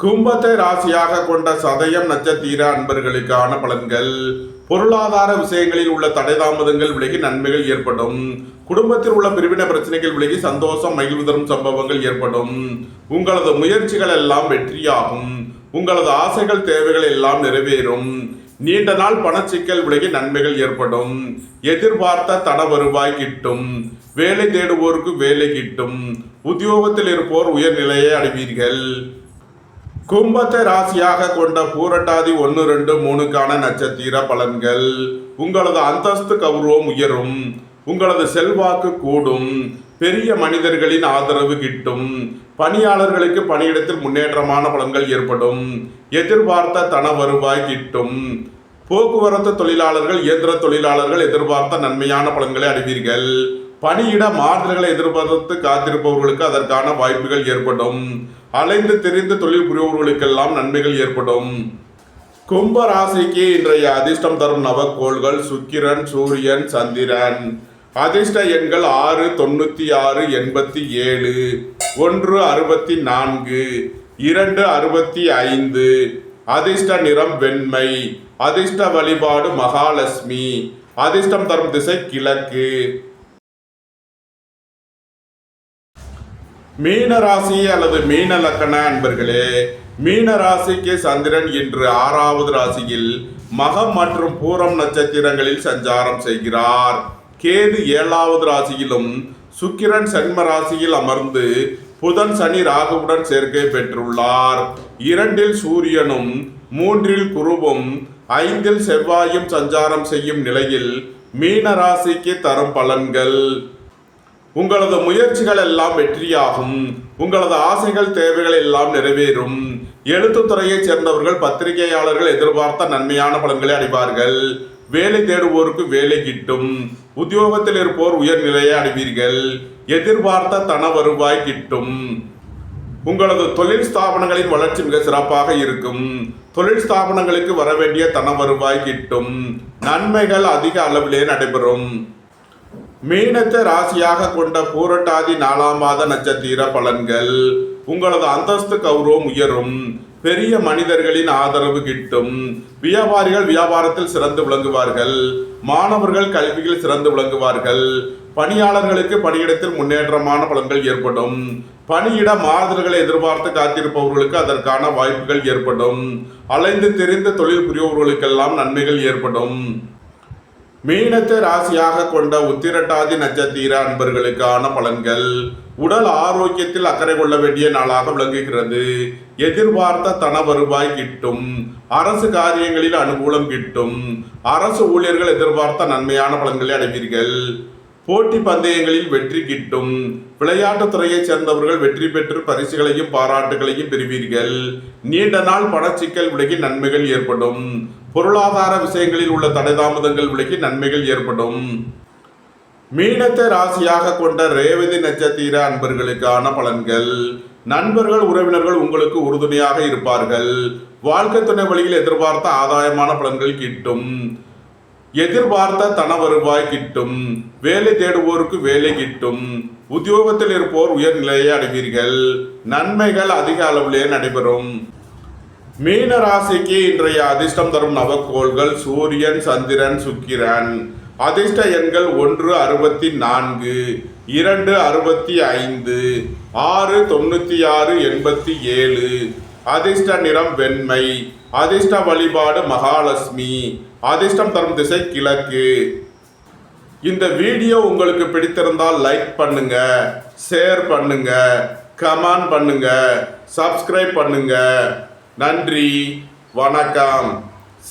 [SPEAKER 1] கும்பத்தை ராசியாக கொண்ட சதயம் நட்சத்திர அன்பர்களுக்கான பலன்கள். பொருளாதார விஷயங்களில் உள்ள தடை தாமதங்கள் விலகி நன்மைகள் ஏற்படும். குடும்பத்தில் உள்ள பிரிவினை பிரச்சனைகள் விலகி சந்தோஷம் மகிழ்வு தரும் சம்பவங்கள் ஏற்படும். உங்களது முயற்சிகள் எல்லாம் வெற்றியாகும். உங்களது ஆசைகள் தேவைகள் எல்லாம் நிறைவேறும். நீண்ட நாள் பணச்சிக்கல் விலகி நன்மைகள் ஏற்படும். எதிர்பார்த்த தன வருவாய் கிட்டும். வேலை தேடுவோருக்கு வேலை கிட்டும். உத்தியோகத்தில் இருப்போர் உயர்நிலையை அடைவீர்கள். கும்பத்தை ராசியாக கொண்ட பூரட்டாதி 1, 2, 3க்கான நட்சத்திர பலன்கள். உங்களது அந்தஸ்து கௌரவம் உயரும். உங்களது செல்வாக்கு கூடும். பெரிய மனிதர்களின் ஆதரவு கிட்டும். பணியாளர்களுக்கு பணியிடத்தில் முன்னேற்றமான பலன்கள் ஏற்படும். எதிர்பார்த்த தன வருவாய் கிட்டும். போக்குவரத்து தொழிலாளர்கள், இயந்திர தொழிலாளர்கள் எதிர்பார்த்த நன்மையான பலன்களை அடைவீர்கள். பணியிட மாறுதல்களை எதிர்பார்த்து காத்திருப்பவர்களுக்கு அதற்கான வாய்ப்புகள் ஏற்படும். அலைந்து தெரிந்து தொழில் புரிபவர்களுக்கெல்லாம் நன்மைகள் ஏற்படும். கும்ப ராசிக்கு இன்றைய அதிர்ஷ்டம் தரும் நவக்கோள்கள் சுக்கிரன், சூரியன், சந்திரன். அதிர்ஷ்ட எண்கள் 6, 96, 87, 1, 64, 2, 65. அதிர்ஷ்ட நிறம் வெண்மை. அதிர்ஷ்ட வழிபாடு மகாலட்சுமி. அதிர்ஷ்டம் தரும் திசை கிழக்கு. மீன ராசி அல்லது மீன லக்கண அன்பர்களே, மீன ராசிக்கு சந்திரன் இன்று 6வது ராசியில் மகம் மற்றும் பூரம் நட்சத்திரங்களில் சஞ்சாரம் செய்கிறார். கேது 7வது ராசியிலும் சுக்கிரன் சன்ம ராசியில் அமர்ந்து புதன் சனி ராகுவுடன் சேர்க்கை பெற்றுள்ளார். 2ல் சூரியனும் 3ல் குருவும் 5ல் செவ்வாயும் சஞ்சாரம் செய்யும் நிலையில் மீன ராசிக்கு தரும் பலன்கள். உங்களது முயற்சிகள் எல்லாம் வெற்றியாகும். உங்களது ஆசைகள் தேவைகள் எல்லாம் நிறைவேறும். எழுத்துத்துறையைச் சேர்ந்தவர்கள், பத்திரிகையாளர்கள் எதிர்பார்த்த நன்மையான பலன்களை அடைவார்கள். வேலை தேடுவோருக்கு வேலை கிட்டும். உத்தியோகத்தில் இருப்போர் உயர்நிலையை அடைவீர்கள். எதிர்பார்த்த தன வருவாய் கிட்டும். உங்களது தொழில் ஸ்தாபனங்களின் வளர்ச்சி மிக சிறப்பாக இருக்கும். தொழில் ஸ்தாபனங்களுக்கு வர வேண்டிய தன வருவாய் கிட்டும். நன்மைகள் அதிக அளவிலே நடைபெறும். மீனத்தை ராசியாக கொண்ட பூரட்டாதி 4ஆம் மாத நட்சத்திர பலன்கள். உங்களது அந்தஸ்து கௌரவம் உயரும். பெரிய மனிதர்களின் ஆதரவு கிட்டும். வியாபாரிகள் வியாபாரத்தில் சிறந்து விளங்குவார்கள். மாணவர்கள் கல்வியில் சிறந்து விளங்குவார்கள். பணியாளர்களுக்கு பணியிடத்தில் முன்னேற்றமான பலன்கள் ஏற்படும். பணியிட மாறுதல்களை எதிர்பார்த்து காத்திருப்பவர்களுக்கு அதற்கான வாய்ப்புகள் ஏற்படும். அலைந்து தெரிந்த தொழில் புரிபவர்களுக்கெல்லாம் நன்மைகள் ஏற்படும். மீனத்தை ராசியாக கொண்ட உத்திரட்டாதி நட்சத்திர அன்பர்களுக்கான பலன்கள். உடல் ஆரோக்கியத்தில் அக்கறை கொள்ள வேண்டிய நாளாக விளங்குகிறது. எதிர்பார்த்த தன வருவாய் கிட்டும். அரசு காரியங்களில் அனுகூலம் கிட்டும். அரசு ஊழியர்கள் எதிர்பார்த்த நன்மையான பலன்களை அடைவீர்கள். போட்டி பந்தயங்களில் வெற்றி கிட்டும். விளையாட்டுத் துறையைச் சேர்ந்தவர்கள் வெற்றி பெற்று பரிசுகளையும் பாராட்டுகளையும் பெறுவீர்கள். நீண்ட நாள் பணச்சிக்கல் விலகி நன்மைகள் ஏற்படும். பொருளாதார விஷயங்களில் உள்ள தடைதாமதங்கள் விலகி நன்மைகள் ஏற்படும். மீனத்தை ராசியாக கொண்ட ரேவதி நட்சத்திர அன்பர்களுக்கான பலன்கள். நண்பர்கள் உறவினர்கள் உங்களுக்கு உறுதுணையாக இருப்பார்கள். வாழ்க்கை துணை வழியில் எதிர்பார்த்த ஆதாயமான பலன்கள் கிட்டும். எதிர்பார்த்த தன வருவாய் கிட்டும். வேலை தேடுவோருக்கு வேலை கிட்டும். உத்தியோகத்தில் இருப்போர் உயர்நிலையை அடைவீர்கள். நன்மைகள் அதிக அளவிலே நடைபெறும். மீன ராசிக்கு இன்றைய அதிர்ஷ்டம் தரும் நவக்கோள்கள் சூரியன், சந்திரன், சுக்கிரன். அதிர்ஷ்ட எண்கள் 1 64, 2 65, 6 96 87. அதிர்ஷ்ட நிறம் வெண்மை. அதிர்ஷ்ட வழிபாடு மகாலட்சுமி. அதிர்ஷ்டம் தரும் திசை கிழக்கு. இந்த வீடியோ உங்களுக்கு பிடித்திருந்தால் லைக் பண்ணுங்க, ஷேர் பண்ணுங்க, கமெண்ட் பண்ணுங்க, சப்ஸ்கிரைப் பண்ணுங்க. நன்றி, வணக்கம்.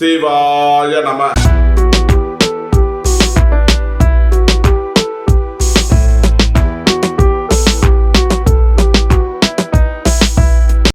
[SPEAKER 1] சிவாய நம.